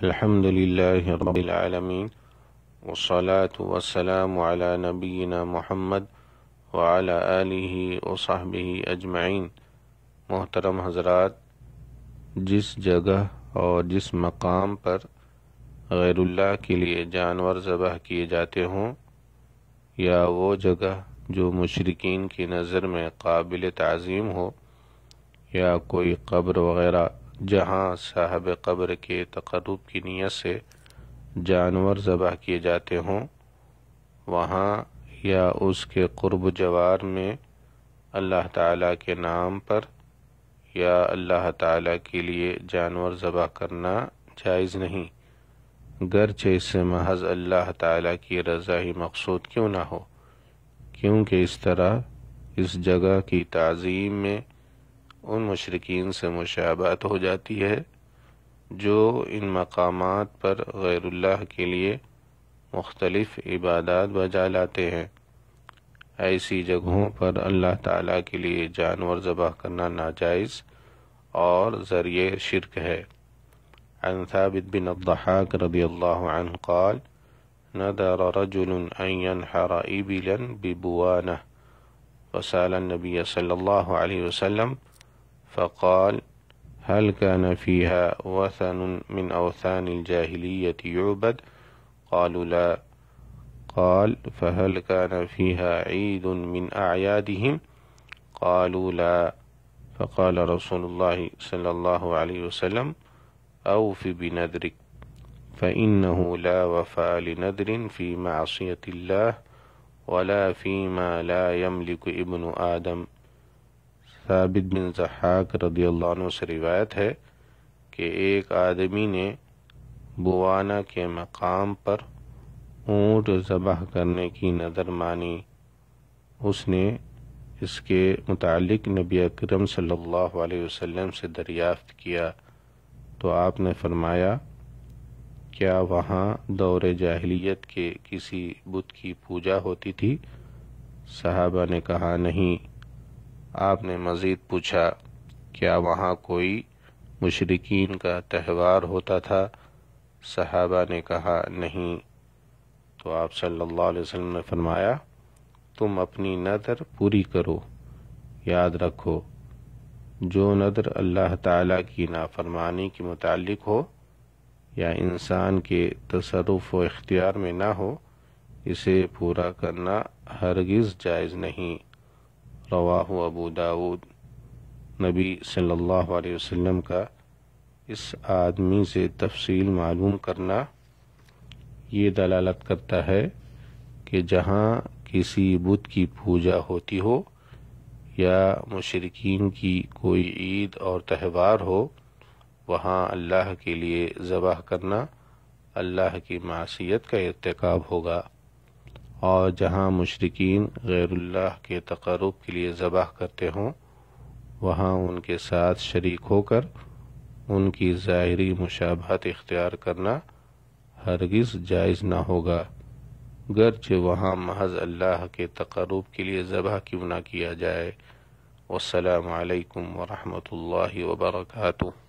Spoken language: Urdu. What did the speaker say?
الحمد لله رب العالمين والصلاة والسلام على نبينا محمد وعلى آلہ وصحبہ اجمعین۔ محترم حضرات، جس جگہ اور جس مقام پر غیر اللہ کے لیے جانور ذبح کیے جاتے ہوں، یا وہ جگہ جو مشرکین کی نظر میں قابل تعظیم ہو، یا کوئی قبر وغیرہ جہاں صاحب قبر کے تقرب کی نیت سے جانور ذبح کیے جاتے ہوں، وہاں یا اس کے قرب و جوار میں اللہ تعالیٰ کے نام پر یا اللہ تعالیٰ کے لیے جانور ذبح کرنا جائز نہیں، گرچہ اس سے محض اللہ تعالیٰ کی رضا ہی مقصود کیوں نہ ہو، کیونکہ اس طرح اس جگہ کی تعظیم میں ان مشرکین سے مشابہت ہو جاتی ہے جو ان مقامات پر غیر اللہ کے لیے مختلف عبادات بجا لاتے ہیں۔ ایسی جگہوں پر اللہ تعالیٰ کے لیے جانور ذبح کرنا ناجائز اور ذریعہ شرک ہے۔ عن ثابت بن الضحاک رضی اللہ عنہ قال نذر رجل ان ينحر ابلا ببوانہ فسأل النبي صلی اللہ علیہ وسلم فقال هل كان فيها وثن من أوثان الجاهلية يعبد؟ قالوا لا. قال فهل كان فيها عيد من أعيادهم؟ قالوا لا. فقال رسول الله صلى الله عليه وسلم أوف بنذرك فإنه لا وفاء لنذر في معصية الله ولا فيما لا يملك ابن آدم۔ ثابت بن ضحاک رضی اللہ عنہ سے روایت ہے کہ ایک آدمی نے بوانا کے مقام پر اونٹ ذبح کرنے کی نذر مانی۔ اس نے اس کے متعلق نبی اکرم صلی اللہ علیہ وسلم سے دریافت کیا تو آپ نے فرمایا، کیا وہاں دور جاہلیت کے کسی بت کی پوجا ہوتی تھی؟ صحابہ نے کہا نہیں۔ آپ نے مزید پوچھا، کیا وہاں کوئی مشرکین کا تہوار ہوتا تھا؟ صحابہ نے کہا نہیں۔ تو آپ صلی اللہ علیہ وسلم نے فرمایا، تم اپنی نذر پوری کرو، یاد رکھو جو نذر اللہ تعالیٰ کی نافرمانی کے متعلق ہو یا انسان کے تصرف و اختیار میں نہ ہو، اسے پورا کرنا ہرگز جائز نہیں۔ رواہ ابو داود۔ نبی صلی اللہ علیہ وسلم کا اس آدمی سے تفصیل معلوم کرنا یہ دلالت کرتا ہے کہ جہاں کسی بت کی پوجا ہوتی ہو یا مشرکین کی کوئی عید اور تہوار ہو، وہاں اللہ کے لیے ذبح کرنا اللہ کی معصیت کا ارتکاب ہوگا، اور جہاں مشرکین غیر اللہ کے تقرب کے لیے ذبح کرتے ہوں، وہاں ان کے ساتھ شریک ہو کر ان کی ظاہری مشابہت اختیار کرنا ہرگز جائز نہ ہوگا، گرچہ وہاں محض اللہ کے تقرب کے لیے ذبح کیوں نہ کیا جائے۔ والسلام علیکم ورحمۃ اللہ وبرکاتہ۔